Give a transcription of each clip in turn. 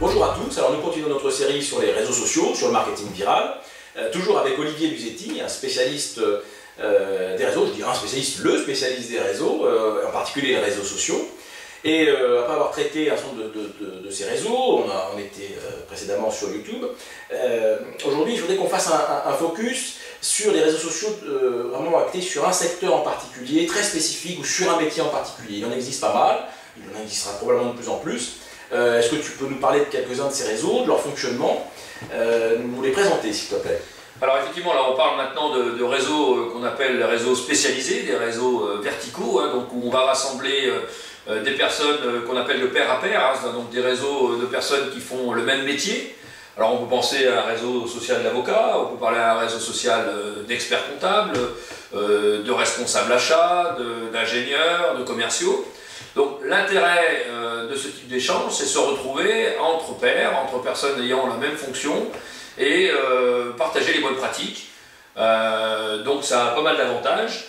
Bonjour à tous, alors nous continuons notre série sur les réseaux sociaux, sur le marketing viral, toujours avec Olivier Luzetti, un spécialiste des réseaux, je dis un spécialiste, le spécialiste des réseaux, en particulier les réseaux sociaux. Et après avoir traité un certain nombre de ces réseaux, on était précédemment sur YouTube, aujourd'hui je voudrais qu'on fasse un focus sur les réseaux sociaux vraiment actés sur un secteur en particulier, très spécifique, ou sur un métier en particulier. Il en existe pas mal, il en existera probablement de plus en plus. Est-ce que tu peux nous parler de quelques-uns de ces réseaux, de leur fonctionnement, nous les présenter s'il te plaît? Alors effectivement, là on parle maintenant de réseaux qu'on appelle les réseaux spécialisés, des réseaux verticaux, donc où on va rassembler des personnes qu'on appelle de pair à pair, donc des réseaux de personnes qui font le même métier. Alors on peut penser à un réseau social d'avocats, on peut parler à un réseau social d'experts comptables, de responsables achats, d'ingénieurs, de commerciaux. Donc l'intérêt de ce type d'échange, c'est se retrouver entre pairs, entre personnes ayant la même fonction et partager les bonnes pratiques. Donc ça a pas mal d'avantages,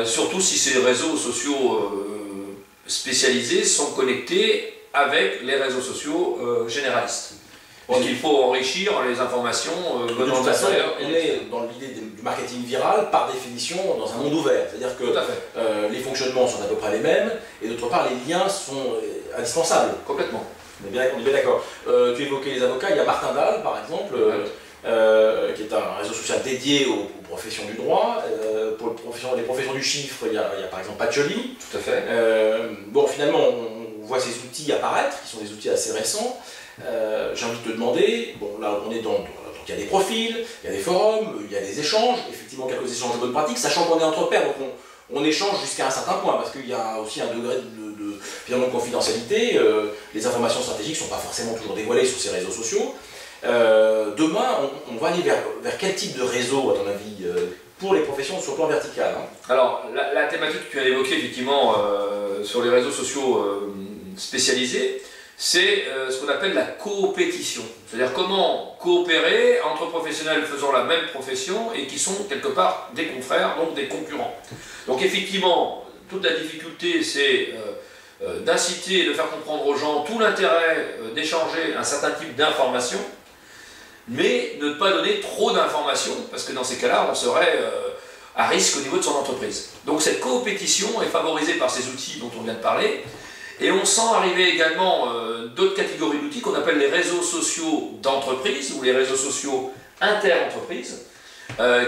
surtout si ces réseaux sociaux spécialisés sont connectés avec les réseaux sociaux généralistes. Donc il faut enrichir les informations venant de l'extérieur. On est dans l'idée du marketing viral par définition dans un monde ouvert, c'est-à-dire que les fonctionnements sont à peu près les mêmes et d'autre part les liens sont indispensables. Complètement. On est bien d'accord. Tu évoquais les avocats, il y a Martin Dahl par exemple, qui est un réseau social dédié aux professions du droit. Pour les professions du chiffre, il y a par exemple Patchouli. Tout à fait. Bon, finalement, on voit ces outils apparaître, qui sont des outils assez récents. J'ai envie de te demander, bon là on est donc il y a des profils, il y a des forums, il y a des échanges, effectivement quelques échanges de bonnes pratiques, sachant qu'on est entre pairs, donc on échange jusqu'à un certain point, parce qu'il y a aussi un degré finalement de confidentialité, les informations stratégiques ne sont pas forcément toujours dévoilées sur ces réseaux sociaux. Demain, on va aller vers quel type de réseau, à ton avis, pour les professions sur le plan vertical, hein? Alors, la thématique que tu as évoquée, effectivement, sur les réseaux sociaux spécialisés, c'est ce qu'on appelle la coopétition. C'est-à-dire comment coopérer entre professionnels faisant la même profession et qui sont quelque part des confrères, donc des concurrents. Donc effectivement, toute la difficulté, c'est d'inciter et de faire comprendre aux gens tout l'intérêt d'échanger un certain type d'informations, mais ne pas donner trop d'informations, parce que dans ces cas-là, on serait à risque au niveau de son entreprise. Donc cette coopétition est favorisée par ces outils dont on vient de parler, et on sent arriver également d'autres catégories d'outils qu'on appelle les réseaux sociaux d'entreprise, ou les réseaux sociaux inter-entreprises,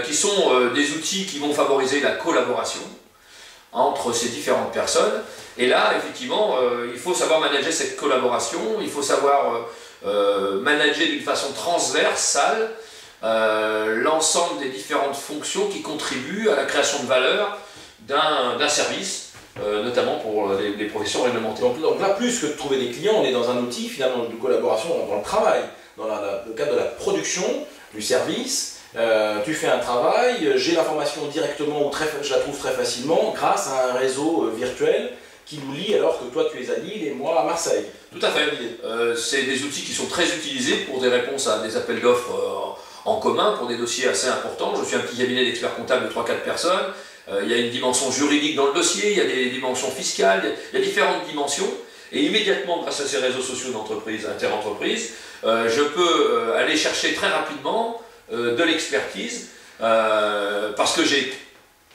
qui sont des outils qui vont favoriser la collaboration entre ces différentes personnes. Et là, effectivement, il faut savoir manager cette collaboration, il faut savoir manager d'une façon transversale l'ensemble des différentes fonctions qui contribuent à la création de valeur d'un service, notamment pour les professions réglementées. Donc là, plus que de trouver des clients, on est dans un outil finalement de collaboration dans le travail, dans le cadre de la production du service. Tu fais un travail, j'ai l'information directement ou je la trouve très facilement grâce à un réseau virtuel qui nous lie alors que toi tu es à Lille et moi à Marseille. Tout à fait. C'est des outils qui sont très utilisés pour des réponses à des appels d'offres en commun, pour des dossiers assez importants. Je suis un petit cabinet d'experts comptables de 3-4 personnes. Il y a une dimension juridique dans le dossier, il y a des dimensions fiscales, il y a différentes dimensions. Et immédiatement, grâce à ces réseaux sociaux d'entreprise, inter-entreprise, je peux aller chercher très rapidement de l'expertise parce que j'ai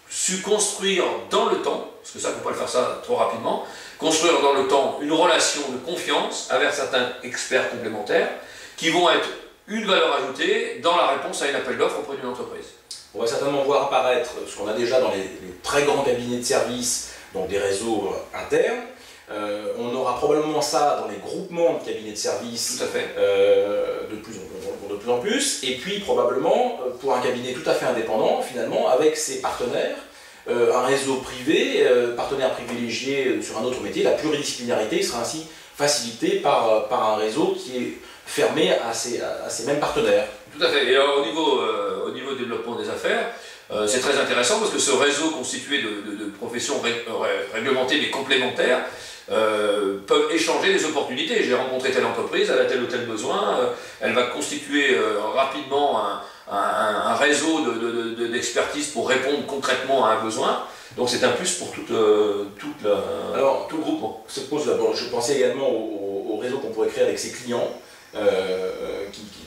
su construire dans le temps, parce que ça, il ne faut pas le faire ça trop rapidement, construire dans le temps une relation de confiance avec certains experts complémentaires qui vont être une valeur ajoutée dans la réponse à un appel d'offres auprès d'une entreprise. On va certainement voir apparaître ce qu'on a déjà dans les très grands cabinets de services, donc des réseaux internes. On aura probablement ça dans les groupements de cabinets de services. Tout à fait. De plus en plus. Et puis probablement pour un cabinet tout à fait indépendant, finalement, avec ses partenaires, un réseau privé, partenaire privilégié sur un autre métier. La pluridisciplinarité sera ainsi facilitée par un réseau qui est fermé à ces mêmes partenaires. Tout à fait. Et alors, au niveau développement des affaires, c'est très intéressant parce que ce réseau constitué de professions réglementées mais complémentaires peuvent échanger des opportunités. J'ai rencontré telle entreprise, elle a tel ou tel besoin, elle va constituer rapidement un réseau d'expertise pour répondre concrètement à un besoin. Donc c'est un plus pour tout le groupement. Je pensais également au réseau qu'on pourrait créer avec ses clients.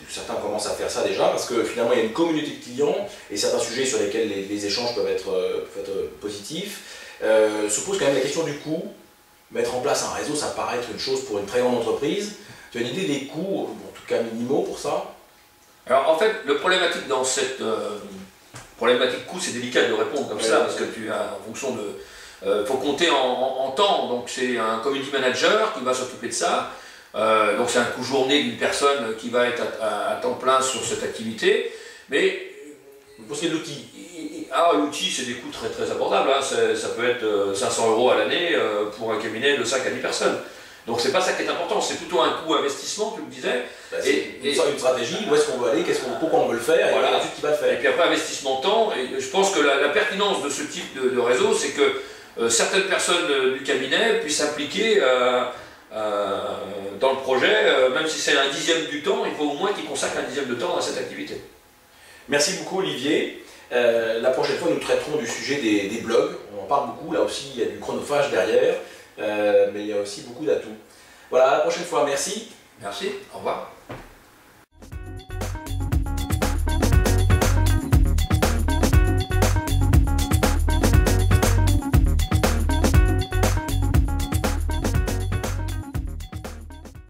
Certains commencent à faire ça déjà, parce que finalement il y a une communauté de clients, et certains sujets sur lesquels les échanges peuvent être positifs. Se pose quand même la question du coût. Mettre en place un réseau, ça paraît être une chose pour une très grande entreprise. Tu as une idée des coûts, en tout cas minimaux pour ça? Alors en fait, le problématique dans cette problématique coût, c'est délicat de répondre comme ça, parce que tu as, en fonction de... faut compter en temps, donc c'est un community manager qui va s'occuper de ça. Donc c'est un coût journée d'une personne qui va être à temps plein sur cette activité. Mais pour ce qui est de l'outil, l'outil, c'est des coûts très très abordables. Hein. Ça peut être 500 € à l'année pour un cabinet de 5 à 10 personnes. Donc c'est pas ça qui est important, c'est plutôt un coût investissement, tu me disais. C'est une stratégie, où est-ce qu'on veut aller, pourquoi on veut le faire, voilà. Et ensuite qui va le faire. Et puis après investissement temps, et je pense que la pertinence de ce type de réseau, c'est que certaines personnes du cabinet puissent s'impliquer dans le projet, même si c'est un dixième du temps, il faut au moins qu'ils consacrent un dixième de temps à cette activité. Merci beaucoup Olivier. La prochaine fois nous traiterons du sujet des blogs. On en parle beaucoup, là aussi il y a du chronophage derrière, mais il y a aussi beaucoup d'atouts. Voilà, à la prochaine fois, merci. Merci, au revoir.